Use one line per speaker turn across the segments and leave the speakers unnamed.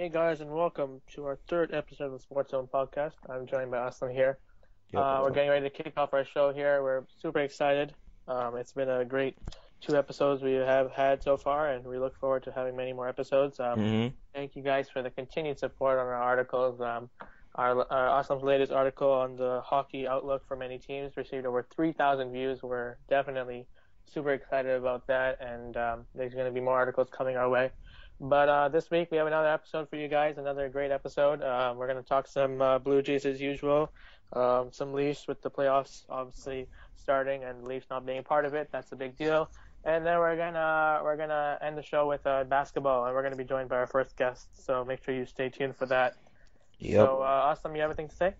Hey guys, and welcome to our third episode of the Sports Zone podcast. I'm joined by Aslam here.
Yep, what's
We're
up?
getting ready to kick off our show here. We're super excited. It's been a great two episodes we have had so far, and we look forward to having many more episodes.
Mm-hmm.
Thank you guys for the continued support on our articles. Our Aslam's latest article on the hockey outlook for many teams received over 3,000 views. We're definitely super excited about that, and there's going to be more articles coming our way. But this week we have another episode for you guys, another great episode. We're going to talk some Blue Jays as usual, some Leafs with the playoffs obviously starting and Leafs not being part of it. That's a big deal. And then we're gonna end the show with basketball, and we're gonna be joined by our first guest. So make sure you stay tuned for that.
Yep,
So, Awesome, you have anything to say?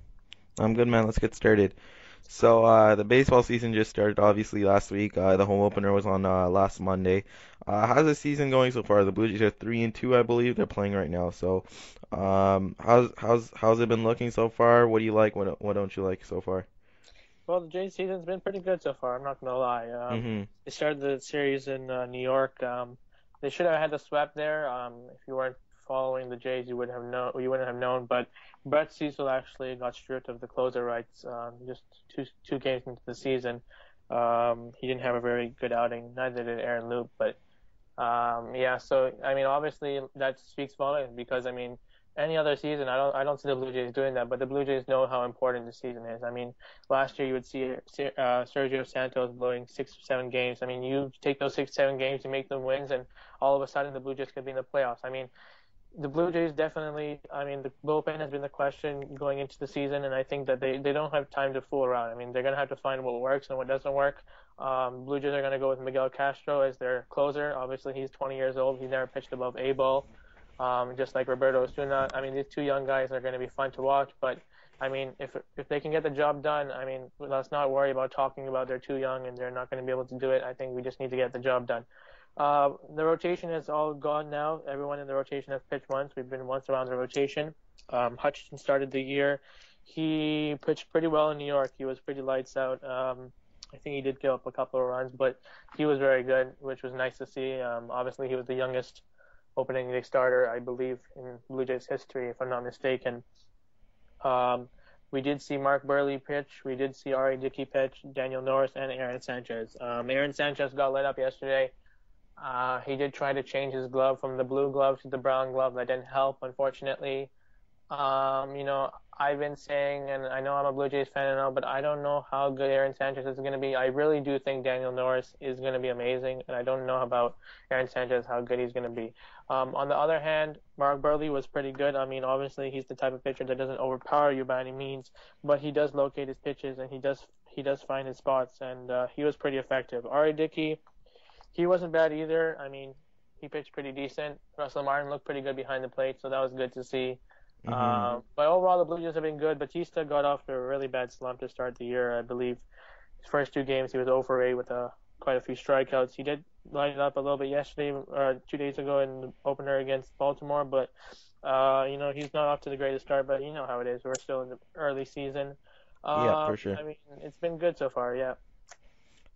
I'm good, man. Let's get started. So, the baseball season just started, obviously, last week. The home opener was on last Monday. How's the season going so far? The Blue Jays are 3-2, I believe. They're playing right now. So, how's it been looking so far? What do you like? What don't you like so far?
Well, the Jays season's been pretty good so far. I'm not gonna lie.
Mm-hmm.
They started the series in New York. They should have had the sweep there. If you weren't following the Jays, you wouldn't have known. You wouldn't have known. But Brett Cecil actually got stripped of the closer rights just two games into the season. He didn't have a very good outing. Neither did Aaron Loop. But yeah. So I mean, obviously that speaks volumes because I mean, any other season, I don't see the Blue Jays doing that. But the Blue Jays know how important the season is. I mean, last year you would see Sergio Santos blowing 6 or 7 games. I mean, you take those 6, 7 games, you make them wins, and all of a sudden the Blue Jays could be in the playoffs. I mean, the Blue Jays definitely. I mean, the bullpen has been the question going into the season, and I think that they don't have time to fool around. I mean, they're gonna have to find what works and what doesn't work. Blue Jays are gonna go with Miguel Castro as their closer. Obviously, he's 20 years old. He's never pitched above A ball. Just like Roberto Osuna. I mean, these two young guys are going to be fun to watch. But I mean, if they can get the job done, I mean, let's not worry about talking about they're too young and they're not going to be able to do it. I think we just need to get the job done. The rotation is all gone now. Everyone in the rotation has pitched once. We've been once around the rotation. Hutchinson started the year. He pitched pretty well in New York. He was pretty lights out. I think he did give up a couple of runs, but he was very good, which was nice to see. Obviously, he was the youngest opening day starter, I believe, in Blue Jays history, if I'm not mistaken. Um, we did see Mark Burley pitch. We did see R.A. Dickey pitch, Daniel Norris, and Aaron Sanchez. Aaron Sanchez got lit up yesterday. He did try to change his glove from the blue glove to the brown glove. That didn't help, unfortunately. You know, I've been saying, and I know I'm a Blue Jays fan and all, but I don't know how good Aaron Sanchez is going to be. I really do think Daniel Norris is going to be amazing, and I don't know about Aaron Sanchez, how good he's going to be. On the other hand, Mark Burley was pretty good. I mean, obviously he's the type of pitcher that doesn't overpower you by any means, but he does locate his pitches and he does find his spots, and he was pretty effective. R.A. Dickey, he wasn't bad either. I mean, he pitched pretty decent. Russell Martin looked pretty good behind the plate, so that was good to see.
Mm-hmm.
But overall, the Blue Jays have been good. Batista got off to a really bad slump to start the year. I believe his first 2 games he was 0 for 8 with quite a few strikeouts. He did line it up a little bit yesterday, 2 days ago in the opener against Baltimore, but you know, he's not off to the greatest start. But you know how it is. We're still in the early season.
Yeah, for sure.
I mean, it's been good so far. Yeah.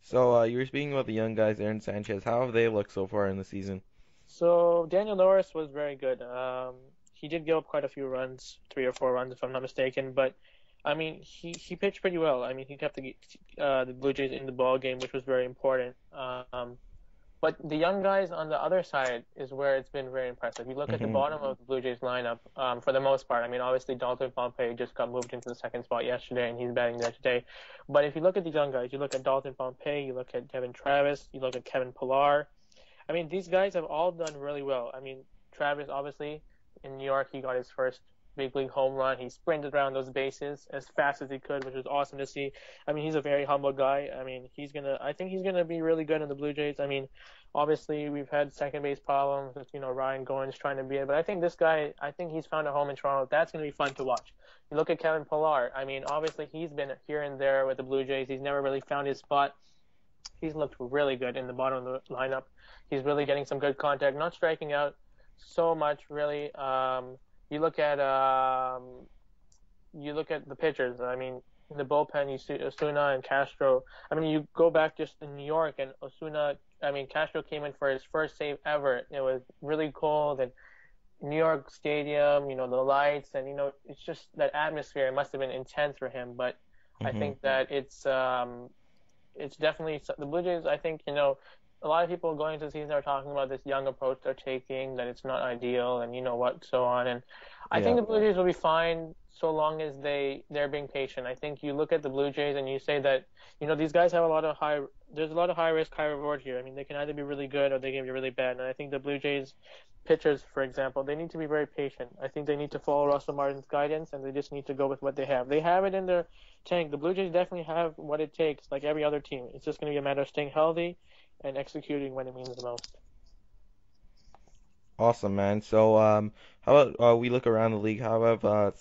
So, you were speaking about the young guys, Aaron Sanchez. How have they looked so far in the season?
So Daniel Norris was very good. He did give up quite a few runs, 3 or 4 runs if I'm not mistaken. But I mean, he pitched pretty well. I mean, he kept the Blue Jays in the ball game, which was very important. But the young guys on the other side is where it's been very impressive. You look at the
Mm-hmm.
bottom of the Blue Jays lineup, for the most part. I mean, obviously Dalton Pompey just got moved into the second spot yesterday, and he's batting there today. But if you look at the young guys, you look at Dalton Pompey, you look at Devin Travis, you look at Kevin Pillar. I mean, these guys have all done really well. I mean, Travis, obviously, in New York, he got his first big league home run. He sprinted around those bases as fast as he could, which was awesome to see. I mean, he's a very humble guy. I mean, I think he's gonna be really good in the Blue Jays. I mean, obviously, we've had second base problems with, you know, Ryan Goins trying to be it, but I think this guy, I think he's found a home in Toronto. That's gonna be fun to watch. You look at Kevin Pillar. I mean, obviously, he's been here and there with the Blue Jays. He's never really found his spot. He's looked really good in the bottom of the lineup. He's really getting some good contact, not striking out so much really. You look at the pitchers. I mean, in the bullpen, you see Osuna and Castro. I mean, you go back just in New York, and Osuna. I mean, Castro came in for his first save ever. It was really cold, and New York Stadium, the lights, and it's just that atmosphere. It must have been intense for him. But I
Hmm.
think that it's definitely the Blue Jays. I think a lot of people going into the season are talking about this young approach they're taking, that it's not ideal, and what, so on. And I think
Yeah.
the Blue Jays will be fine so long as they're being patient. I think you look at the Blue Jays and you say that these guys have a lot of high. There's a lot of high risk, high reward here. I mean, they can either be really good or they can be really bad. And I think the Blue Jays pitchers, for example, they need to be very patient. I think they need to follow Russell Martin's guidance, and they just need to go with what they have. They have it in their tank. The Blue Jays definitely have what it takes, like every other team. It's just going to be a matter of staying healthy and executing when it means the most.
Awesome, man. So, how about we look around the league? How have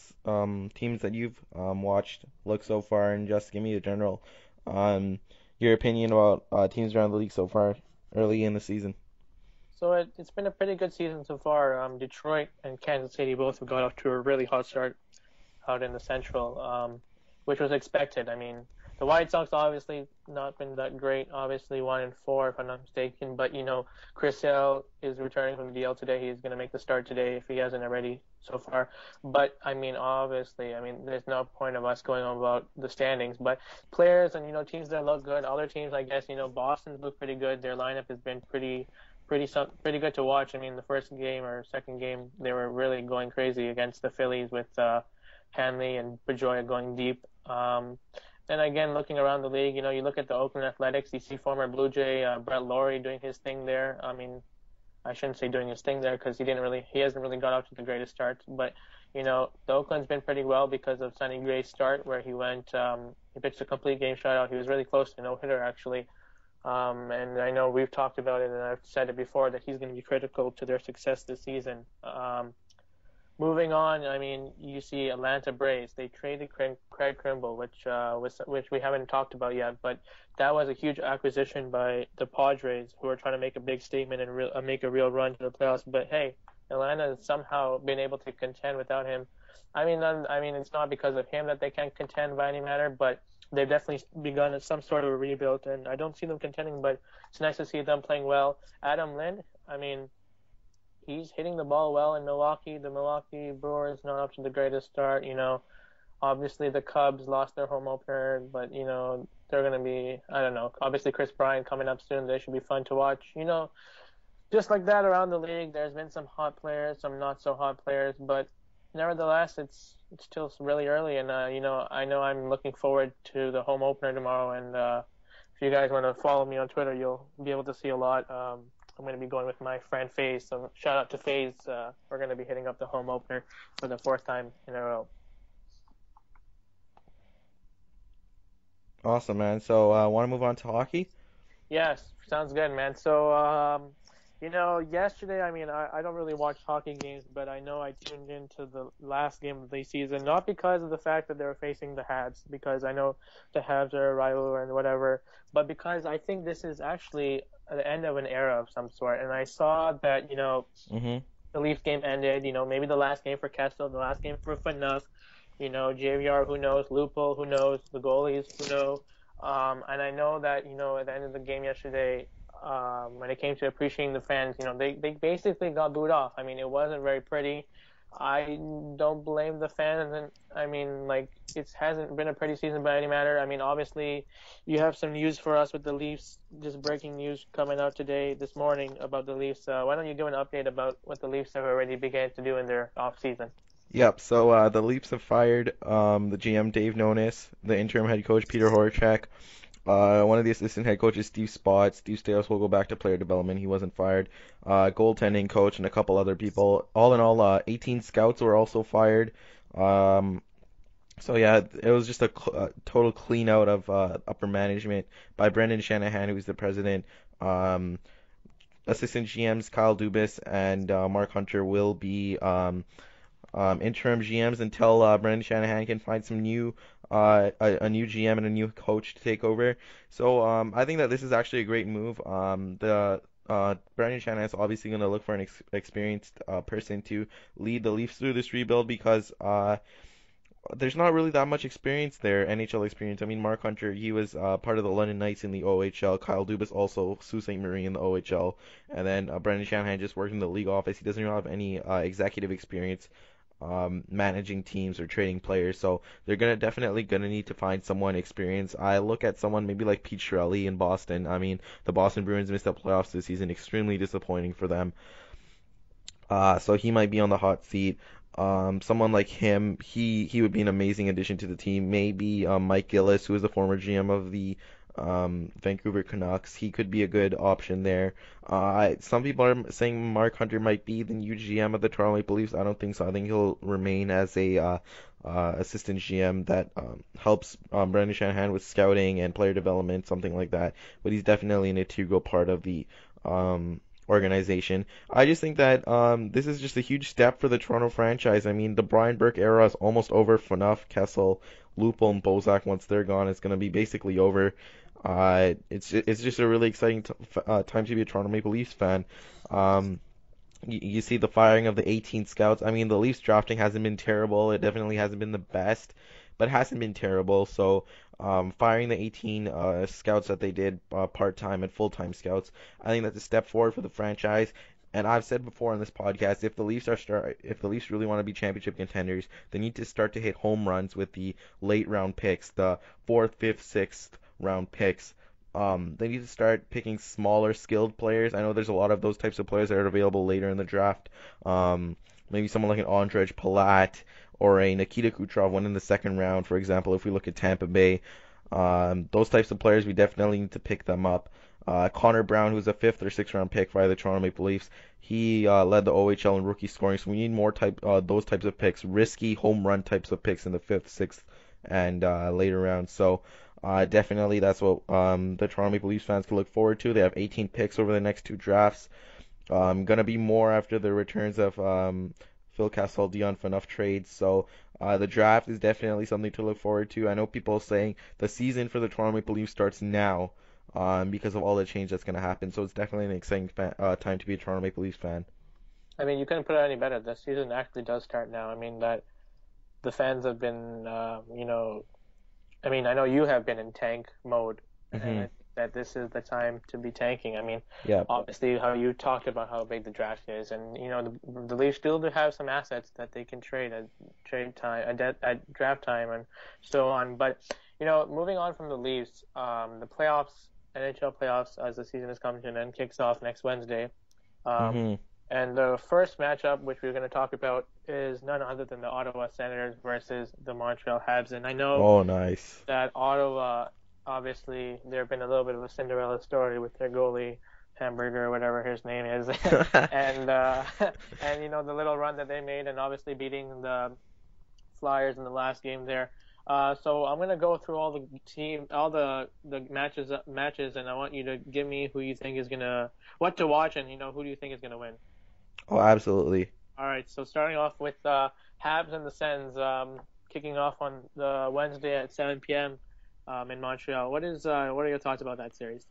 teams that you've watched look so far, and just give me a general um your opinion about teams around the league so far early in the season.
So it's been a pretty good season so far. Detroit and Kansas City both have got off to a really hot start out in the Central, which was expected. I mean, the White Sox obviously not been that great. Obviously 1-4 if I'm not mistaken. But Chris Sale is returning from the DL today. He's going to make the start today if he hasn't already so far. But I mean, obviously, there's no point of us going on about the standings. But players and teams that look good. Other teams, I guess, Boston's look pretty good. Their lineup has been pretty good to watch. I mean, the first game or second game, they were really going crazy against the Phillies with Hanley and Pedroia going deep. Then again, looking around the league, you look at the Oakland Athletics, you see former Blue Jay Brett Lawrie doing his thing there. I mean, I shouldn't say doing his thing there because he hasn't really got off to the greatest start. But the Oakland's been pretty well because of Sonny Gray's start, where he pitched a complete game shutout. He was really close to no hitter actually. And I know we've talked about it, and I've said it before that he's going to be critical to their success this season. Moving on, I mean, you see Atlanta Braves. They traded Craig Kimbrel, which we haven't talked about yet, but that was a huge acquisition by the Padres, who are trying to make a big statement and make a real run to the playoffs. But hey, Atlanta has somehow been able to contend without him. I mean, it's not because of him that they can't contend by any matter, but they've definitely begun some sort of a rebuild, and I don't see them contending, but it's nice to see them playing well. Adam Lind, I mean, he's hitting the ball well in Milwaukee. The Milwaukee Brewers not up to the greatest start. Obviously the Cubs lost their home opener, but they're gonna be, I don't know. Obviously Chris Bryant coming up soon. They should be fun to watch. Just like that around the league. There's been some hot players, some not so hot players, but nevertheless, it's still really early, and I know I'm looking forward to the home opener tomorrow. And if you guys want to follow me on Twitter, you'll be able to see a lot. I'm going to be going with my friend FaZe, so shout out to FaZe. We're going to be hitting up the home opener for the fourth time in a row.
Awesome, man. So, want to move on to hockey?
Yes, sounds good, man. So, yesterday, I mean, I don't really watch hockey games, but I know I tuned into the last game of the season, not because of the fact that they were facing the Habs, because I know the Habs are a rival and whatever, but because I think this is actually the end of an era of some sort. And I saw that,
Hmm.
the Leafs game ended, maybe the last game for Kessel, the last game for Phaneuf, JVR, who knows, Lupul, who knows, the goalies, who know. And I know that, at the end of the game yesterday, when it came to appreciating the fans, they basically got booed off. I mean, it wasn't very pretty. I don't blame the fans, and I mean, like, it hasn't been a pretty season by any matter. I mean, obviously, you have some news for us with the Leafs, just breaking news coming out today, this morning, about the Leafs. Why don't you give an update about what the Leafs have already began to do in their off season?
Yep. So, the Leafs have fired the GM Dave Nonis, the interim head coach Peter Horachek. One of the assistant head coaches, Steve Spott. Steve Staios will go back to player development. He wasn't fired. Goaltending coach and a couple other people. All in all, 18 scouts were also fired. Um, so yeah, it was just a total clean out of upper management by Brendan Shanahan, who's the president. Um, Assistant GMs Kyle Dubas and Mark Hunter will be interim GMs until Brendan Shanahan can find some new a new GM and a new coach to take over. So I think that this is actually a great move. The Brendan Shanahan is obviously going to look for an experienced person to lead the Leafs through this rebuild because there's not really that much experience there, NHL experience. I mean, Mark Hunter, he was part of the London Knights in the OHL. Kyle Dubas also Sault Ste. Marie in the OHL, and then Brendan Shanahan just worked in the league office. He doesn't really have any executive experience managing teams or trading players. So they're gonna definitely gonna need to find someone experienced. I look at someone maybe like Pete Chiarelli in Boston. I mean, the Boston Bruins missed the playoffs this season, extremely disappointing for them. So he might be on the hot seat. Someone like him, he would be an amazing addition to the team. Maybe Mike Gillis, who is the former GM of the Vancouver Canucks, he could be a good option there. Some people are saying Mark Hunter might be the new GM of the Toronto Maple Leafs. I don't think so. I think he'll remain as a assistant GM that helps Brendan Shanahan with scouting and player development, something like that. But he's definitely an integral part of the organization. I just think that this is just a huge step for the Toronto franchise. I mean, the Brian Burke era is almost over. Phaneuf, Kessel, Lupul, and Bozak, once they're gone, it's going to be basically over. It's just a really exciting time to be a Toronto Maple Leafs fan. Um, you see the firing of the 18 scouts. I mean, the Leafs drafting hasn't been terrible. It definitely hasn't been the best, but it hasn't been terrible. So, firing the 18 scouts that they did, part-time and full-time scouts, I think that's a step forward for the franchise. And I've said before on this podcast, if the Leafs really want to be championship contenders, they need to start to hit home runs with the late round picks, the fourth, fifth, sixth round picks. They need to start picking smaller, skilled players. I know there's a lot of those types of players that are available later in the draft. Maybe someone like an Andrej Palat or a Nikita Kucherov went in the second round, for example, if we look at Tampa Bay. Those types of players, we definitely need to pick them up. Connor Brown, who's a fifth or sixth round pick by the Toronto Maple Leafs, he led the OHL in rookie scoring, so we need more those types of picks, risky home run types of picks in the fifth, sixth, and later rounds. So definitely that's what the Toronto Maple Leafs fans can look forward to. They have 18 picks over the next two drafts. Gonna be more after the returns of Phil Kessel, Dion Phaneuf trades. So the draft is definitely something to look forward to. I know people saying the season for the Toronto Maple Leafs starts now because of all the change that's gonna happen. So it's definitely an exciting time to be a Toronto Maple Leafs fan.
I mean, you couldn't put it any better. The season actually does start now. I mean that the fans have been, I mean, I know you have been in tank mode, and I
Hmm.
think that this is the time to be tanking. I mean,
Yeah.
obviously, how you talked about how big the draft is, and the Leafs still do have some assets that they can trade at trade time, at draft time, and so on. But moving on from the Leafs, the playoffs, NHL playoffs, as the season is coming to an end, kicks off next Wednesday. Um,
Hmm.
and the first matchup, which we're going to talk about, is none other than the Ottawa Senators versus the Montreal Habs. And I know
Oh, nice.
that Ottawa, obviously, there have been a little bit of a Cinderella story with their goalie, Hamburger, or whatever his name is, and and the little run that they made, and obviously beating the Flyers in the last game there. So I'm gonna go through all the all the matches, and I want you to give me who you think is gonna what to watch, and who do you think is gonna win.
Oh, absolutely.
All right, so starting off with Habs and the Sens, kicking off on the Wednesday at 7 p.m. In Montreal. What are your thoughts about that series?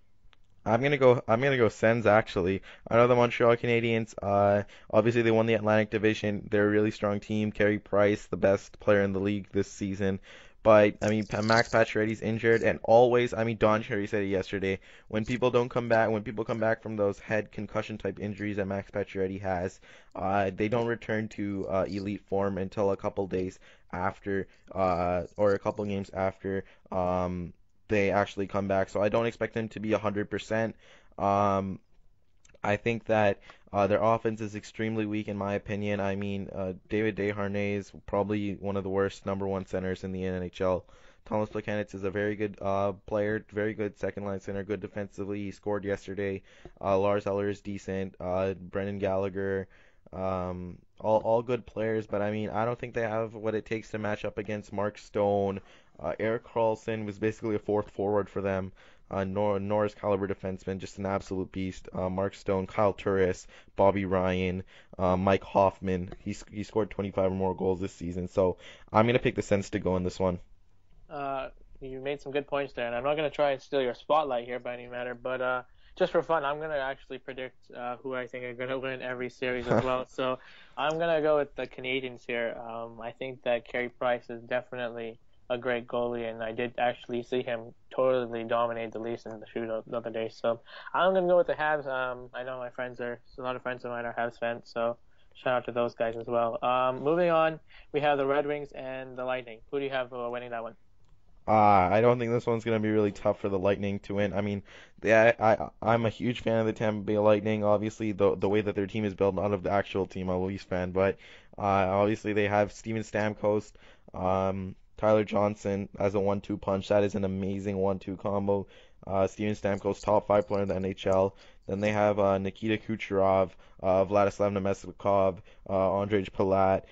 I'm gonna go Sens actually. I know the Montreal Canadiens, obviously they won the Atlantic Division. They're a really strong team. Carey Price, the best player in the league this season. But I mean, Max Pacioretty's injured, and always, I mean, Don Cherry said it yesterday. When people come back from those head concussion type injuries that Max Pacioretty has, they don't return to elite form until a couple days after, or a couple games after. They actually come back. So I don't expect them to be 100%. Um, I think that their offense is extremely weak in my opinion. I mean, David Desharnais is probably one of the worst number one centers in the NHL. Thomas Plekanec is a very good player, very good second line center, good defensively. He scored yesterday. Lars Eller is decent. Brendan Gallagher, all good players, but I mean, I don't think they have what it takes to match up against Mark Stone. Eric Carlson was basically a fourth forward for them. Norris caliber defenseman, just an absolute beast. Mark Stone, Kyle Turris, Bobby Ryan, Mike Hoffman. He scored 25 or more goals this season. So I'm gonna pick the Sens to go in this one.
You made some good points there, and I'm not going to try and steal your spotlight here by any matter, but just for fun, I'm gonna actually predict who I think are gonna win every series as well. So I'm gonna go with the Canadians here. I think that Carey Price is definitely a great goalie, and I did actually see him totally dominate the Leafs in the shootout the other day. So I'm gonna go with the Habs. I know my friends are a lot of friends of mine are Habs fans, so shout out to those guys as well. Moving on, we have the Red Wings and the Lightning. Who do you have winning that one?
I don't think this one's gonna be really tough for the Lightning to win. I mean, I'm a huge fan of the Tampa Bay Lightning. Obviously, the way that their team is built, not of the actual team. I'm a Leafs fan, but obviously they have Steven Stamkos, Tyler Johnson as a 1-2 punch. That is an amazing 1-2 combo. Steven Stamkos, top five player in the NHL. Then they have Nikita Kucherov, Vladislav Namestnikov, Ondrej Palat.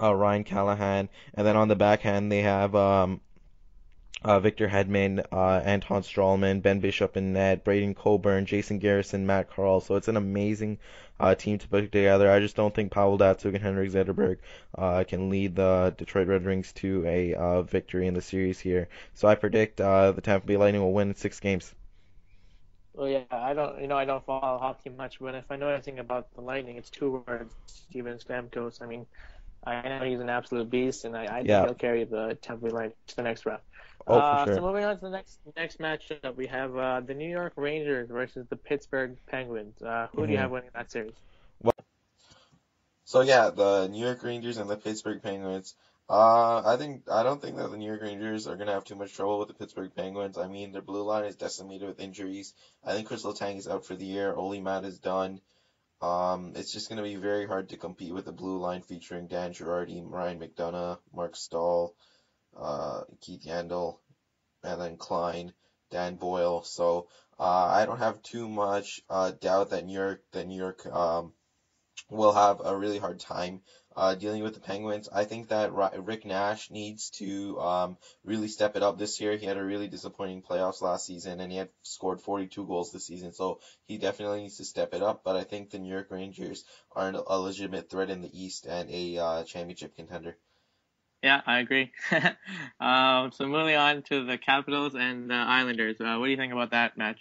Ryan Callahan, and then on the backhand they have Victor Hedman, Anton Strawman, Ben Bishop in net, Braden Coburn, Jason Garrison, Matt Carl. So it's an amazing team to put together. I just don't think Pavel Datsyuk and Henrik Zetterberg can lead the Detroit Red Wings to a victory in the series here. So I predict the Tampa Bay Lightning will win 6 games.
Well, yeah, I don't follow hockey much, but if I know anything about the Lightning, it's two words: Steven Stamkos. I mean, I know he's an absolute beast, and I think
Yeah.
he'll carry the Tampa Bay Lightning to the next round.
Oh, for
So
sure.
moving on to the next matchup, we have the New York Rangers versus the Pittsburgh Penguins. Who do you
hmm
have winning that series?
So yeah, the New York Rangers and the Pittsburgh Penguins. I don't think that the New York Rangers are gonna have too much trouble with the Pittsburgh Penguins. I mean, their blue line is decimated with injuries. I think Chris Letang is out for the year. Oli Matt is done. It's just gonna be very hard to compete with the blue line featuring Dan Girardi, Ryan McDonough, Mark Stahl, Keith Yandel, and then Klein, Dan Boyle. So I don't have too much doubt that New York will have a really hard time dealing with the Penguins. I think that Rick Nash needs to really step it up this year. He had a really disappointing playoffs last season, and he had scored 42 goals this season, so he definitely needs to step it up. But I think the New York Rangers are a legitimate threat in the East and a championship contender.
Yeah, I agree. So moving on to the Capitals and the Islanders. What do you think about that match?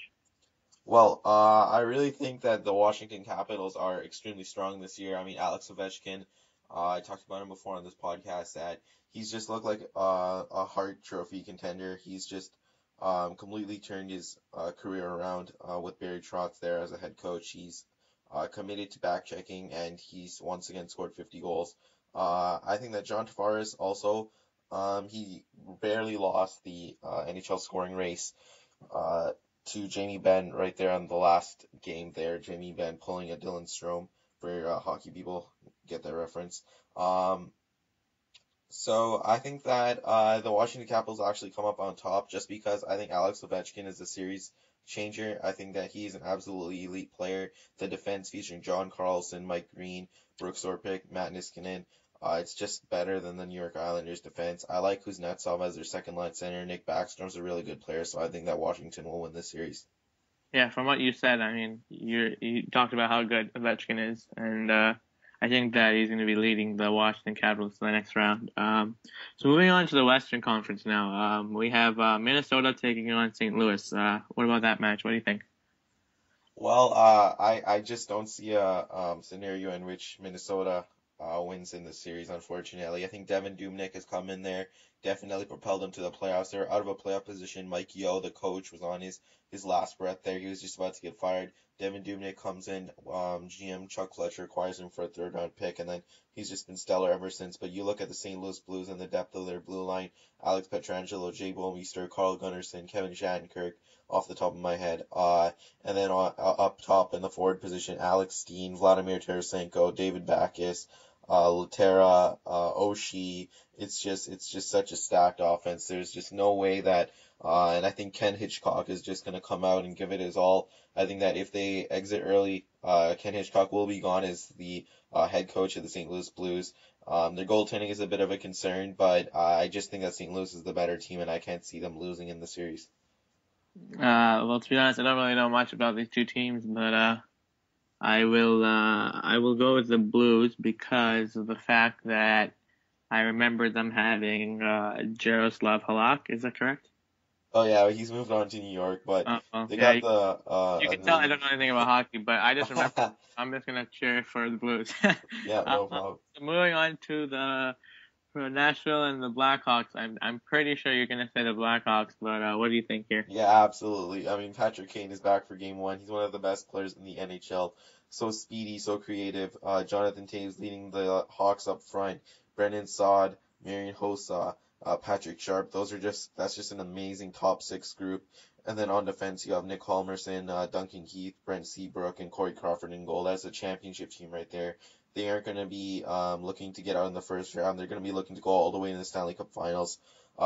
Well, I really think that the Washington Capitals are extremely strong this year. I mean, Alex Ovechkin, I talked about him before on this podcast that he's just looked like a Hart Trophy contender. He's just completely turned his career around with Barry Trotz there as a head coach. He's committed to back checking, and he's once again scored 50 goals. I think that John Tavares also, he barely lost the NHL scoring race uh, to Jamie Benn right there on the last game there. Jamie Benn pulling a Dylan Strome for hockey people get that reference. Um, so I think that the Washington Capitals actually come up on top just because I think Alex Ovechkin is a series changer. I think that he's an absolutely elite player. The defense featuring John Carlson, Mike Green, Brooks Orpik, Matt Niskanen. It's just better than the New York Islanders defense. I like Kuznetsov as their second line center. Nick Backstrom's a really good player, so I think that Washington will win this series.
Yeah, from what you said, I mean, you talked about how good Ovechkin is, and I think that he's going to be leading the Washington Capitals to the next round. So moving on to the Western Conference now, we have Minnesota taking on St. Louis. What about that match? What do you think?
Well, I just don't see a scenario in which Minnesota wins in this series, unfortunately. I think Devin Dubnyk has come in there, definitely propelled them to the playoffs. They're out of a playoff position. Mike Yeo, the coach, was on his last breath there. He was just about to get fired. Devin Dubnyk comes in, GM Chuck Fletcher acquires him for a third round pick, and then he's just been stellar ever since. But you look at the St. Louis Blues and the depth of their blue line, Alex Pietrangelo, Jay Bouwmeester, Carl Gunnarsson, Kevin Shattenkirk, off the top of my head. And then up top in the forward position, Alex Steen, Vladimir Tarasenko, David Backes, Laterra, Oshie. It's just such a stacked offense. There's just no way that, and I think Ken Hitchcock is just going to come out and give it his all. I think that if they exit early, Ken Hitchcock will be gone as the head coach of the St. Louis Blues. Their goaltending is a bit of a concern, but I just think that St. Louis is the better team, and I can't see them losing in the series.
Well, to be honest, I don't really know much about these two teams, but I will go with the Blues because of the fact that I remember them having Jaroslav Halak. Is that correct?
Oh yeah, he's moved on to New York, but
Well,
they
yeah,
got the
you can
the
tell I
league.
don't know anything about hockey, but I just remember I'm just gonna cheer for the Blues.
Yeah,
uh,
no problem.
so moving on to the for Nashville and the Blackhawks. I'm pretty sure you're gonna say the Blackhawks, but what do you think here?
Yeah, absolutely. I mean, Patrick Kane is back for game one. He's one of the best players in the NHL. So speedy, so creative. Jonathan Toews leading the Hawks up front. Brendan Saad, Marian Hossa, Patrick Sharp. That's just an amazing top six group. And then on defense, you have Nick Halmerson, Duncan Keith, Brent Seabrook, and Corey Crawford in goal. That's a championship team right there. They aren't going to be looking to get out in the first round. They're going to be looking to go all the way in the Stanley Cup Finals.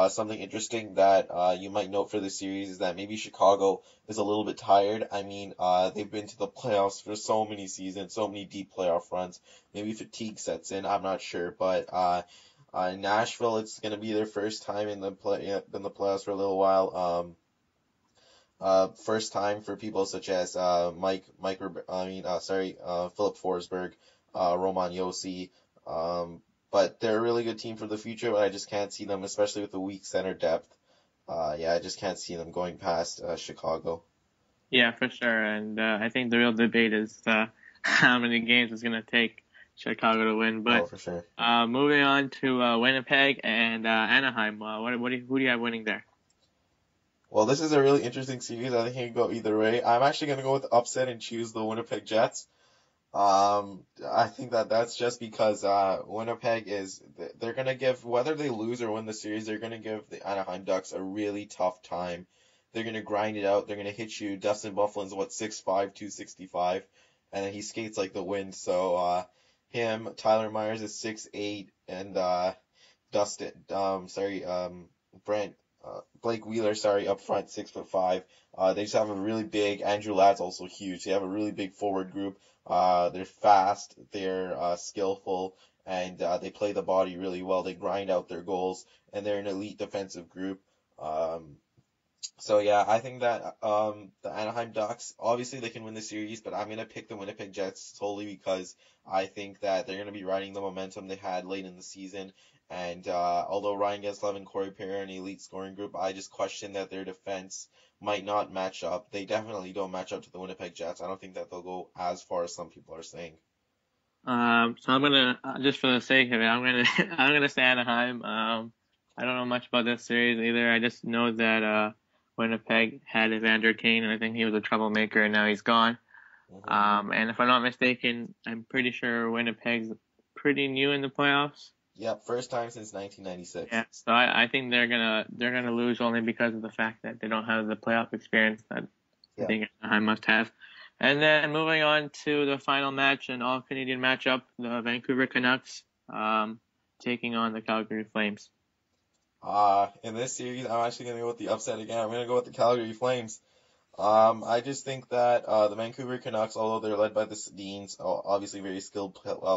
Something interesting that you might note for this series is that maybe Chicago is a little bit tired. I mean, they've been to the playoffs for so many seasons, so many deep playoff runs. Maybe fatigue sets in. I'm not sure, but Nashville, it's going to be their first time in the playoffs for a little while. First time for people such as Philip Forsberg, Roman Yossi. But they're a really good team for the future, but I just can't see them, especially with the weak center depth. Yeah, I just can't see them going past Chicago.
Yeah, for sure. And I think the real debate is how many games it's gonna take Chicago to win.
Oh,
But
for sure.
moving on to Winnipeg and Anaheim. Who do you have winning there?
Well, this is a really interesting series. I think it can go either way. I'm actually going to go with the upset and choose the Winnipeg Jets. I think that that's just because Winnipeg is they're gonna give whether they lose or win the series, they're gonna give the Anaheim Ducks a really tough time. They're gonna grind it out. They're gonna hit you. Dustin Byfuglien's what 6'5", 265, and then he skates like the wind. So Tyler Myers is 6'8", and Dustin, Brent, Blake Wheeler, sorry, up front, 6'5". They just have a really big. Andrew Ladd's also huge. They have a really big forward group. They're fast, they're skillful, and they play the body really well. They grind out their goals, and they're an elite defensive group. Um, so yeah, I think that the Anaheim Ducks, obviously they can win the series, but I'm gonna pick the Winnipeg Jets solely because I think that they're gonna be riding the momentum they had late in the season. And although Ryan Getzlaf and Corey Perry are an elite scoring group, I just question that their defense might not match up. They definitely don't match up to the Winnipeg Jets. I don't think that they'll go as far as some people are saying.
So I'm gonna just for the sake of it, I'm gonna I'm gonna say Anaheim. I don't know much about this series either. I just know that Winnipeg had Evander Kane, and I think he was a troublemaker, and now he's gone.
Hmm.
And if I'm not mistaken, I'm pretty sure Winnipeg's pretty new in the playoffs.
Yep, first time since 1996.
Yeah, so I think they're gonna lose only because of the fact that they don't have the playoff experience that I
Yep.
think Anaheim must have. And then moving on to the final match, an all Canadian matchup, the Vancouver Canucks taking on the Calgary Flames.
In this series, I'm actually gonna go with the upset again. I'm gonna go with the Calgary Flames. I just think that the Vancouver Canucks, although they're led by the Sedins, obviously very skilled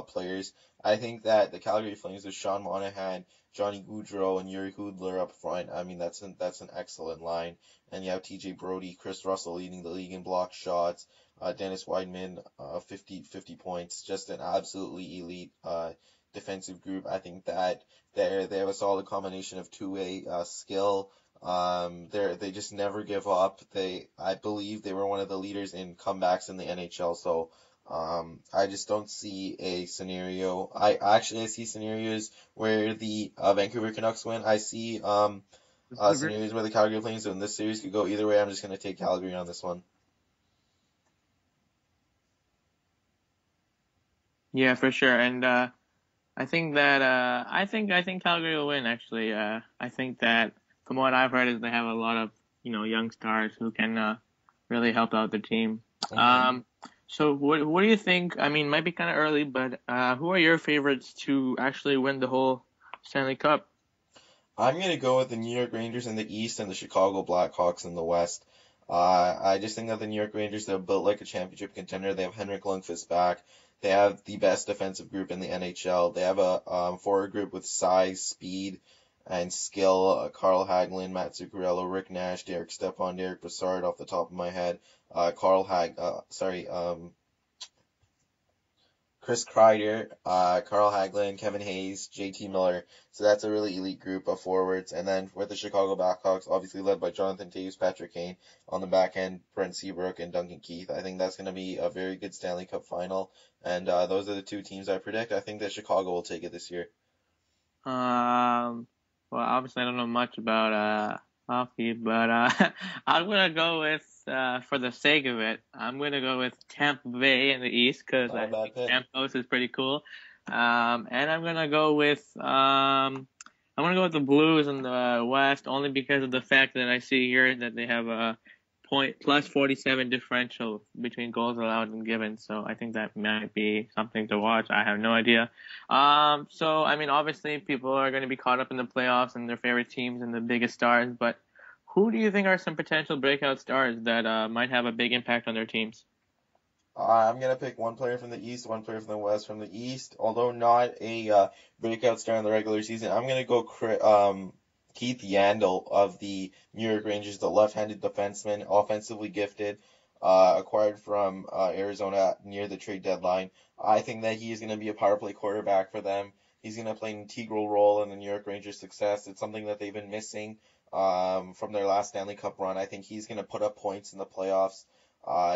players, I think that the Calgary Flames with Sean Monahan, Johnny Gaudreau, and Yuri Hudler up front, I mean that's an excellent line. And you have T.J. Brody, Chris Russell leading the league in block shots, Dennis Weidman, 50 points, just an absolutely elite defensive group. I think that they have a solid combination of two-way skill. They just never give up. I believe they were one of the leaders in comebacks in the NHL. So, I just don't see a scenario. I see scenarios where the Vancouver Canucks win. I see scenarios where the Calgary Flames win. This series could go either way. I'm just gonna take Calgary on this one.
Yeah, for sure. And I think that I think Calgary will win actually. I think that from what I've heard is they have a lot of young stars who can really help out the team.
Hmm.
Um, so what do you think? I mean, might be kind of early, but who are your favorites to actually win the whole Stanley Cup?
I'm gonna go with the New York Rangers in the East and the Chicago Blackhawks in the West. I just think that the New York Rangers, they're built like a championship contender. They have Henrik Lundqvist back. They have the best defensive group in the NHL. They have a forward group with size, speed, and skill. Carl Hagelin, Matt Zuccarello, Rick Nash, Derek Stepan, Derek Brassard off the top of my head. Carl Chris Kreider, Carl Hagelin, Kevin Hayes, JT Miller. So that's a really elite group of forwards. And then with the Chicago Blackhawks, obviously led by Jonathan Toews, Patrick Kane. On the back end, Brent Seabrook and Duncan Keith. I think that's going to be a very good Stanley Cup final. And those are the two teams I predict. I think that Chicago will take it this year.
Um, well, obviously I don't know much about hockey, but I'm gonna go with for the sake of it, I'm gonna go with Tampa Bay in the East because
Not a
I
bad
think
pick.
Stamkos is pretty cool. And I'm gonna go with the Blues in the West only because of the fact that I see here that they have a point plus 47 differential between goals allowed and given. So I think that might be something to watch. I have no idea. So I mean, obviously, people are going to be caught up in the playoffs and their favorite teams and the biggest stars. But who do you think are some potential breakout stars that might have a big impact on their teams?
I'm gonna pick one player from the East, one player from the West. From the East, although not a breakout star in the regular season, I'm gonna go Keith Yandel of the New York Rangers, the left-handed defenseman, offensively gifted, acquired from Arizona near the trade deadline. I think that he is gonna be a power play quarterback for them. He's gonna play an integral role in the New York Rangers' success. It's something that they've been missing from their last Stanley Cup run. I think he's gonna put up points in the playoffs.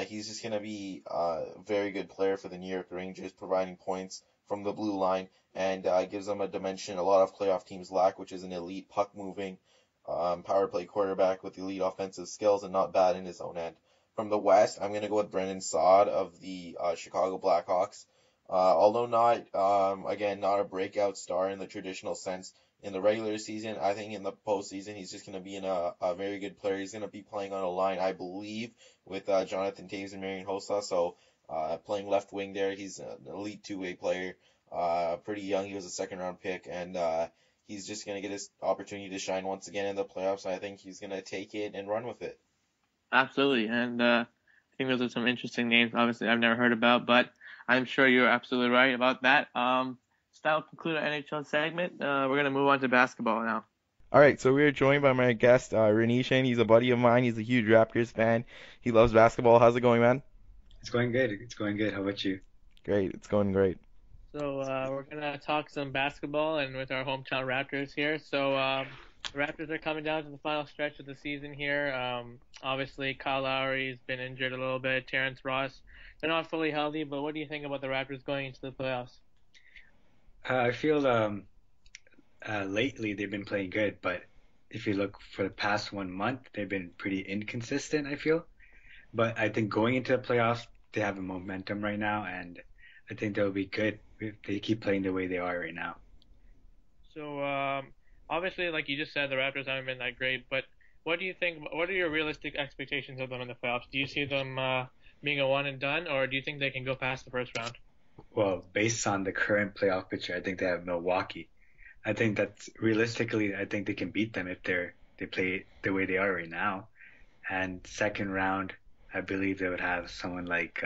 He's just going to be a very good player for the New York Rangers, providing points from the blue line and gives them a dimension a lot of playoff teams lack, which is an elite puck moving power play quarterback with elite offensive skills and not bad in his own end. From the West, I'm going to go with Brendan Saad of the Chicago Blackhawks. Although not, again, not a breakout star in the traditional sense in the regular season, I think in the postseason he's just going to be a very good player. He's going to be playing on a line, I believe, with Jonathan Toews and Marian Hossa. So playing left wing there, he's an elite two-way player. Pretty young, he was a second round pick, and he's just going to get his opportunity to shine once again in the playoffs. I think he's going to take it and run with it.
Absolutely, and I think those are some interesting names. Obviously, I've never heard about, but I'm sure you're absolutely right about that. So that'll conclude our NHL segment. We're gonna move on to basketball now.
All right, so we are joined by my guest, Renishan. He's a buddy of mine. He's a huge Raptors fan. He loves basketball. How's it going, man?
It's going good. It's going good. How about you?
Great. It's going great.
So we're gonna talk some basketball and with our hometown Raptors here. So the Raptors are coming down to the final stretch of the season here. Obviously, Kyle Lowry's been injured a little bit. Terrence Ross, they're not fully healthy. But what do you think about the Raptors going into the playoffs?
I feel lately they've been playing good, but if you look for the past 1 month, they've been pretty inconsistent, I feel. But I think going into the playoffs, they have a momentum right now, and I think they'll be good if they keep playing the way they are right now.
So obviously, like you just said, the Raptors haven't been that great. But what do you think? What are your realistic expectations of them in the playoffs? Do you see them being a one and done, or do you think they can go past the first round?
Well, based on the current playoff picture, I think they have Milwaukee. I think that's realistically, I think they can beat them if they play the way they are right now. And second round, I believe they would have someone like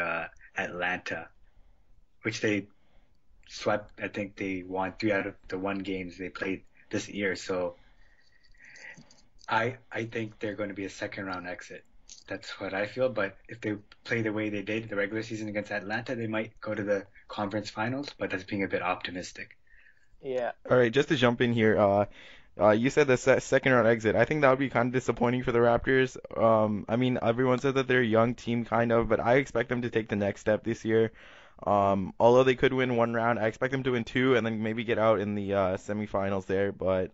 Atlanta, which they swept. I think they won 3 out of the 1 games they played this year. So I think they're going to be a second round exit. That's what I feel. But if they play the way they did the regular season against Atlanta, they might go to the conference finals. But that's being a bit optimistic.
Yeah.
All right, just to jump in here, you said the second round exit. I think that would be kind of disappointing for the Raptors. I mean, everyone said that they're a young team, kind of, but I expect them to take the next step this year. Although they could win one round, I expect them to win two and then maybe get out in the semifinals there. But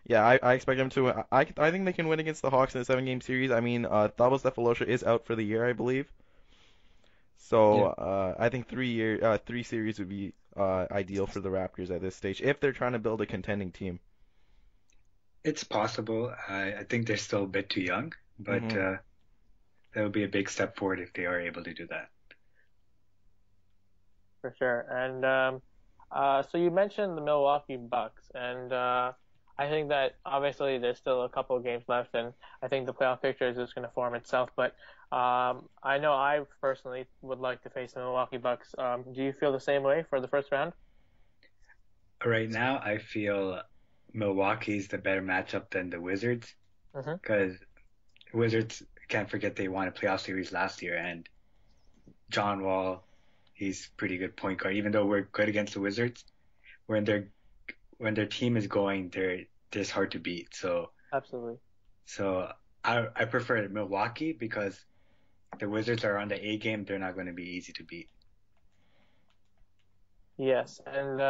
yeah, I expect them to. I think they can win against the Hawks in a seven-game series. I mean, Thabo Cephalosha is out for the year, I believe. So
Yeah,
I think 3 series would be ideal for the Raptors at this stage if they're trying to build a contending team.
it's possible. I think they're still a bit too young, but
Hmm.
that would be a big step forward if they are able to do that.
For sure. And so you mentioned the Milwaukee Bucks, and I think that obviously there's still a couple of games left, and I think the playoff picture is just going to form itself. But I know I personally would like to face the Milwaukee Bucks. Do you feel the same way for the first round?
Right now, I feel Milwaukee's the better matchup than the Wizards
Hmm.
because Wizards can't forget they won a playoff series last year, and John Wall. He's pretty good point guard. Even though we're good against the Wizards, when their team is going, they're just hard to beat.
Absolutely.
So I prefer Milwaukee because the Wizards are on the A game. They're not going to be easy to beat.
Yes, and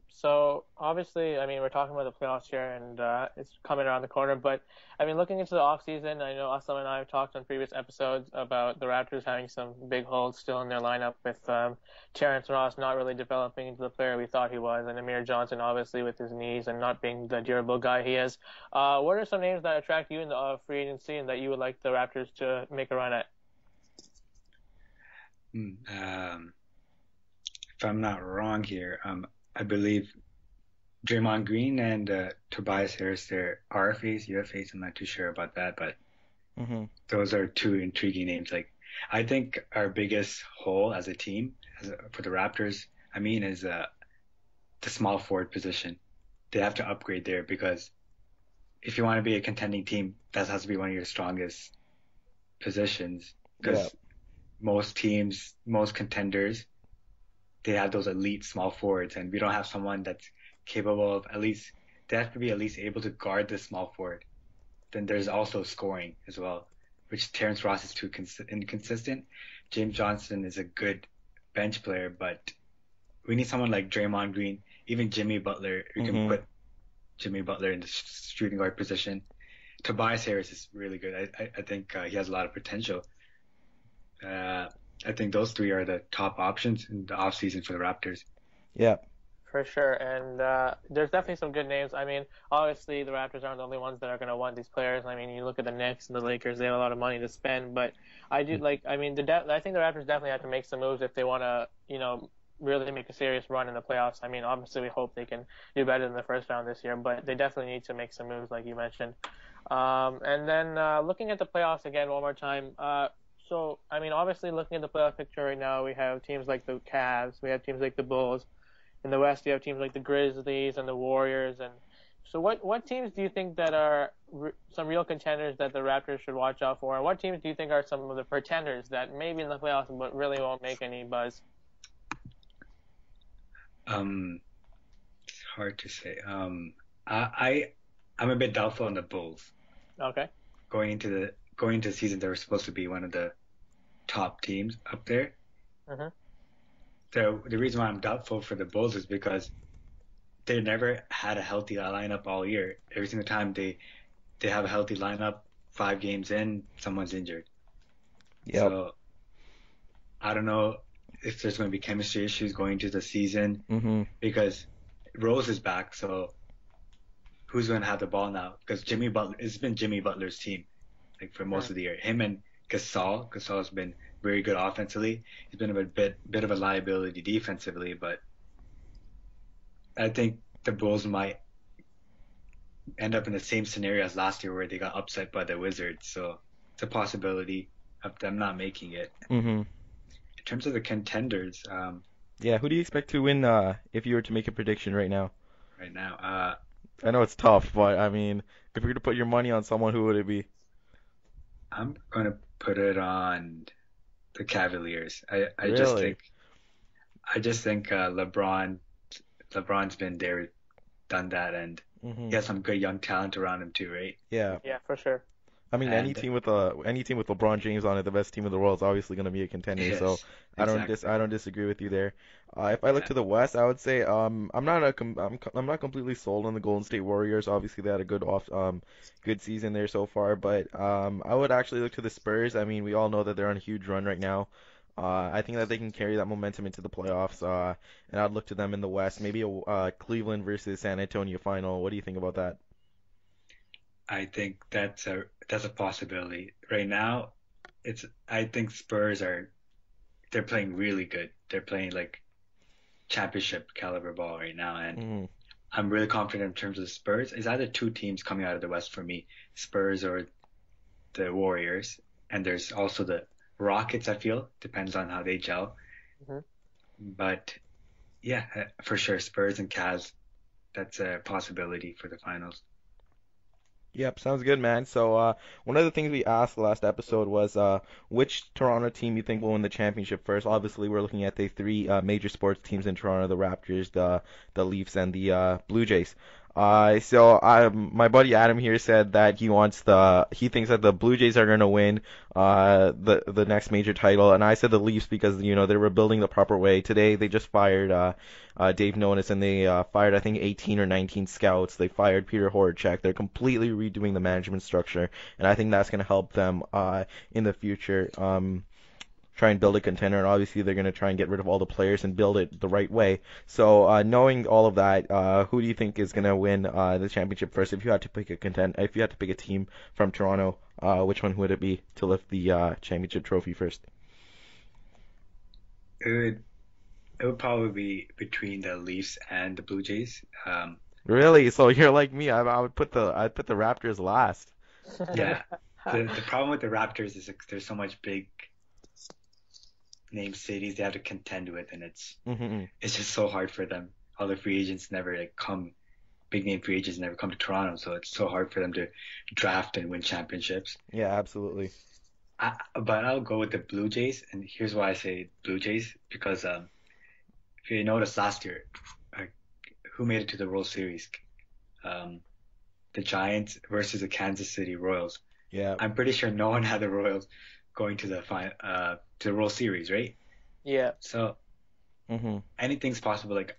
so obviously, I mean, we're talking about the playoffs here, and it's coming around the corner. But I mean, looking into the off season, I know Aslam and I have talked on previous episodes about the Raptors having some big holes still in their lineup, with Terrence Ross not really developing into the player we thought he was, and Amir Johnson obviously with his knees and not being the durable guy he is. What are some names that attract you in the free agency and that you would like the Raptors to make a run at?
If I'm not wrong here, I believe Draymond Green and Tobias Harris, they're RFAs, UFAs. I'm not too sure about that, but
Hmm.
those are two intriguing names. Like, I think our biggest hole as a team for the Raptors, is the small forward position. They have to upgrade there because if you want to be a contending team, that has to be one of your strongest positions.
Yeah.
Because most teams, most contenders, they have those elite small forwards, and we don't have someone that's capable of at least, they have to be at least able to guard the small forward. Then there's also scoring as well, which Terrence Ross is too inconsistent. James Johnson is a good bench player, but we need someone like Draymond Green, even Jimmy Butler. We can
Hmm.
put Jimmy Butler in the shooting guard position. Tobias Harris is really good. I think he has a lot of potential. I think those three are the top options in the offseason for the Raptors.
Yeah.
For sure, and there's definitely some good names. I mean, obviously the Raptors aren't the only ones that are going to want these players. I mean, you look at the Knicks and the Lakers; they have a lot of money to spend. But I do like. I mean, I think the Raptors definitely have to make some moves if they want to, really make a serious run in the playoffs. I mean, obviously we hope they can do better than the first round this year, but they definitely need to make some moves, like you mentioned. And then looking at the playoffs again one more time. So I mean, obviously looking at the playoff picture right now, we have teams like the Cavs, we have teams like the Bulls. In the West, you have teams like the Grizzlies and the Warriors. And so, what teams do you think that are some real contenders that the Raptors should watch out for? And what teams do you think are some of the pretenders that maybe in the playoffs but really won't make any buzz?
Um, it's hard to say. I'm a bit doubtful on the Bulls.
Okay.
Going into the season, they were supposed to be one of the top teams up there.
Mhm.
The reason why I'm doubtful for the Bulls is because they never had a healthy lineup all year. Every single time they have a healthy lineup, 5 games in, someone's injured.
Yep.
So I don't know if there's going to be chemistry issues going into the season
Hmm.
because Rose is back. So who's going to have the ball now? Because it's been Jimmy Butler's team like for most
Mhm.
of the year. Him and Gasol has been very good offensively. He's been a bit of a liability defensively, but I think the Bulls might end up in the same scenario as last year where they got upset by the Wizards. So it's a possibility of them not making it.
Hmm.
In terms of the contenders,
Yeah. Who do you expect to win? If you were to make a prediction right now,
right now,
I know it's tough, but I mean, if you were to put your money on someone, who would it be?
I'm going to put it on the Cavaliers.
Really?
I just think LeBron's been there, done that, and
Hmm.
he has some good young talent around him too, right?
Yeah.
Yeah, for sure.
I mean,
And
any team with LeBron James on it, the best team in the world, is obviously going to be a contender. So
yes, exactly.
I don't disagree with you there. If I look
Yeah.
to the West, I would say I'm not completely sold on the Golden State Warriors. Obviously, they had a good season there so far, but I would actually look to the Spurs. I mean, we all know that they're on a huge run right now. I think that they can carry that momentum into the playoffs. And I'd look to them in the West, maybe a Cleveland versus San Antonio final. What do you think about that?
I think that's a possibility. Right now, I think Spurs they're playing really good. They're playing like championship caliber ball right now, and
Hmm.
I'm really confident in terms of the Spurs. It's either two teams coming out of the West for me, Spurs or the Warriors, and there's also the Rockets. I feel depends on how they gel,
Hmm.
but yeah, for sure, Spurs and Cavs. That's a possibility for the finals.
Yep, sounds good, man. So, one of the things we asked last episode was which Toronto team you think will win the championship first. Obviously, we're looking at the three major sports teams in Toronto: the Raptors, the Leafs, and the Blue Jays. My buddy Adam here said that he thinks that the Blue Jays are going to win the next major title, and I said the Leafs because they're rebuilding the proper way. Today they just fired Dave Nonis, and they fired, I think, 18 or 19 scouts. They fired Peter Horachek. They're completely redoing the management structure, and I think that's going to help them in the future. Try and build a contender, and obviously they're going to try and get rid of all the players and build it the right way. So, knowing all of that, who do you think is going to win the championship first? If you had to pick if you had to pick a team from Toronto, which one would it be to lift the championship trophy first?
It would it would probably be between the Leafs and the Blue Jays.
Really? So you're like me. I'd put the Raptors last.
Yeah, the problem with the Raptors is like, there's so much big name cities they have to contend with, and
Hmm.
it's just so hard for them. All the free agents never like come, big name free agents never come to Toronto, so it's so hard for them to draft and win championships.
Yeah, absolutely.
But I'll go with the Blue Jays, and here's why I say Blue Jays because if you noticed last year, uh, who made it to the World Series? Um, the Giants versus the Kansas City Royals.
Yeah.
I'm pretty sure no one had the Royals going to the World Series, right?
Yeah,
So
Hmm.
anything's possible. Like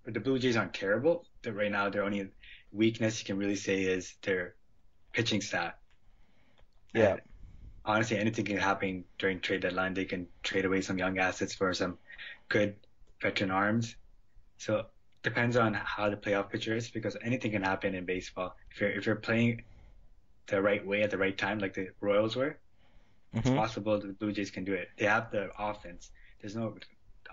the Blue Jays aren't terrible. Right now, their only weakness you can really say is their pitching staff.
Yeah.
And honestly, anything can happen during trade deadline. They can trade away some young assets for some good veteran arms. So depends on how the playoff picture is because anything can happen in baseball. If you're playing the right way at the right time, like the Royals were, it's
Hmm.
possible the Blue Jays can do it. They have the offense. The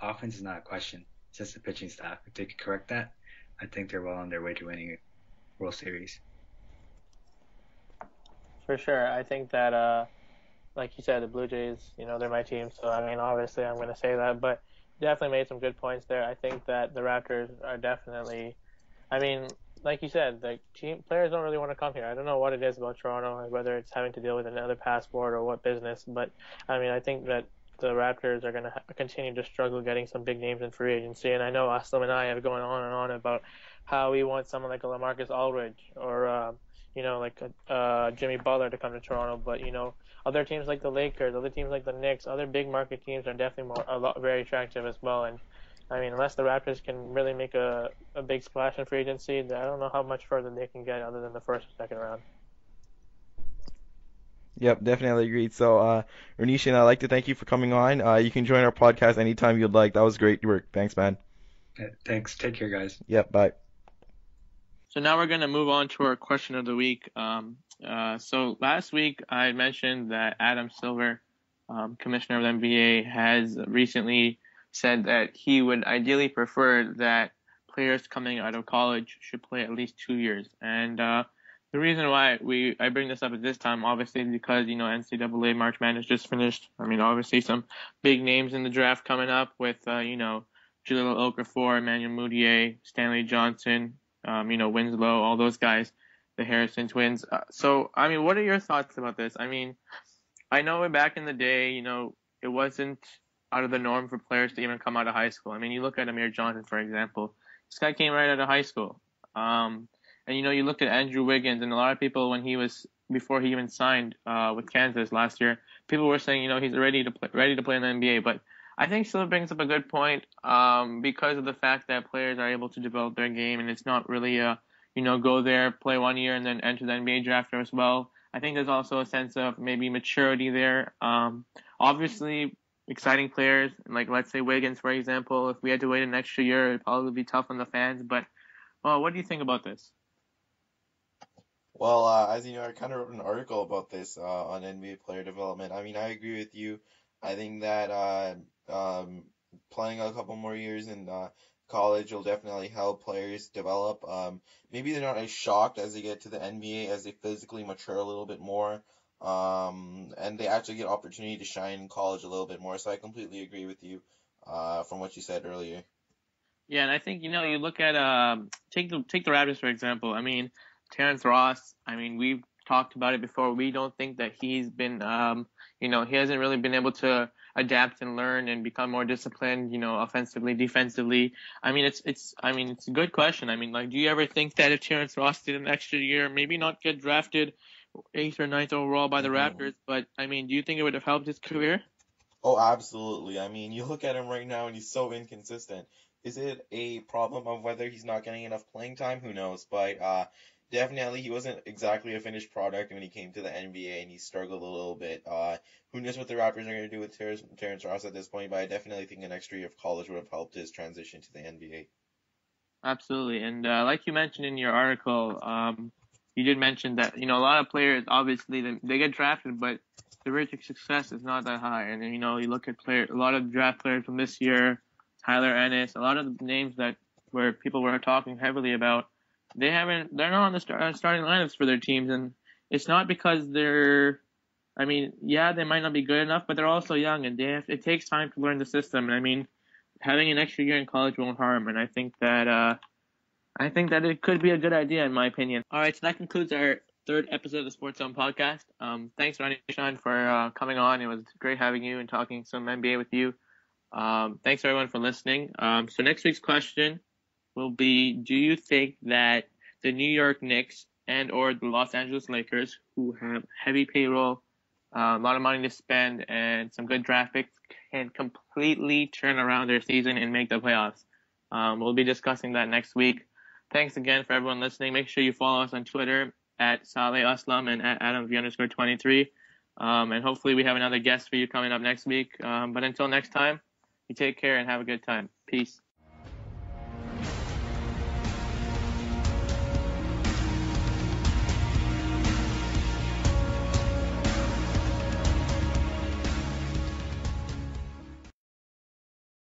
offense is not a question. It's just the pitching staff. If they could correct that, I think they're well on their way to winning a World Series.
for sure. I think that like you said, the Blue Jays, they're my team. So I mean, obviously, I'm going to say that, but definitely made some good points there. I think that the Raptors are definitely. I mean, like you said, the team players don't really want to come here. I don't know what it is about Toronto, whether it's having to deal with another passport or what business, but I mean, I think that the Raptors are going to continue to struggle getting some big names in free agency. And I know Aslam and I have going on and on about how we want someone like a LaMarcus Aldridge or like Jimmy Butler to come to Toronto, but other teams like the Lakers, other teams like the Knicks, other big market teams are definitely very attractive as well. And I mean, unless the Raptors can really make a big splash in free agency, I don't know how much further they can get other than the first or second round.
Yep, definitely agreed. So, Renishan, I'd like to thank you for coming on. You can join our podcast anytime you'd like. That was great work. Thanks, man.
Thanks. Take care, guys.
Yep, bye.
So now we're going to move on to our question of the week. So last week I mentioned that Adam Silver, commissioner of the NBA, has recently said that he would ideally prefer that players coming out of college should play at least 2 years. And the reason why I bring this up at this time, obviously, is because NCAA March Madness just finished. I mean, obviously some big names in the draft coming up with Jaleel Okafor, Emmanuel Mudiay, Stanley Johnson, Winslow, all those guys, the Harrison twins. So, I mean, what are your thoughts about this? I mean, I know back in the day, it wasn't out of the norm for players to even come out of high school. I mean, you look at Amir Johnson, for example. This guy came right out of high school. And you looked at Andrew Wiggins, and a lot of people before he even signed with Kansas last year, people were saying, he's ready to play in the NBA. But I think Silver brings up a good point because of the fact that players are able to develop their game, and it's not really go there, play 1 year, and then enter the NBA draft as well. I think there's also a sense of maybe maturity there. Obviously, exciting players, like let's say Wiggins, for example. If we had to wait an extra year, it'd probably be tough on the fans. But what do you think about this?
Well, as you know, I kind of wrote an article about this on NBA player development. I mean, I agree with you. I think that playing a couple more years in college will definitely help players develop. Maybe they're not as shocked as they get to the NBA as they physically mature a little bit more. And they actually get opportunity to shine in college a little bit more. So I completely agree with you from what you said earlier.
Yeah, and I think you look at take the Raptors for example. I mean, Terrence Ross, I mean, we've talked about it before. We don't think that he's been, he hasn't really been able to adapt and learn and become more disciplined, offensively, defensively. I mean, it's a good question. I mean, like, do you ever think that if Terrence Ross did an extra year, maybe not get drafted 8th or 9th overall by the
Hmm.
Raptors, but I mean, do you think it would have helped his career?
Oh, absolutely. I mean, you look at him right now and he's so inconsistent. Is it a problem of whether he's not getting enough playing time? Who knows? But definitely he wasn't exactly a finished product when he came to the NBA and he struggled a little bit. Who knows what the Raptors are going to do with Terrence Ross at this point? But I definitely think an extra year of college would have helped his transition to the NBA.
Absolutely. And like you mentioned in your article, you did mention that, a lot of players, obviously, they get drafted, but the rate of success is not that high. And, you look at a lot of draft players from this year, Tyler Ennis, a lot of the names where people were talking heavily about, they're not on the starting lineups for their teams. And it's not because I mean, yeah, they might not be good enough, but they're also young and it takes time to learn the system. And I mean, having an extra year in college won't harm. And I think that it could be a good idea, in my opinion. All right, so that concludes our third episode of the Sports Zone podcast. Thanks, Ronnie Sean, for coming on. It was great having you and talking some NBA with you. Thanks, everyone, for listening. So next week's question will be, do you think that the New York Knicks and or the Los Angeles Lakers, who have heavy payroll, a lot of money to spend, and some good draft picks, can completely turn around their season and make the playoffs? We'll be discussing that next week. Thanks again for everyone listening. Make sure you follow us on Twitter at Saleh Aslam and at AdamV_23. And hopefully we have another guest for you coming up next week. But until next time, you take care and have a good time. Peace.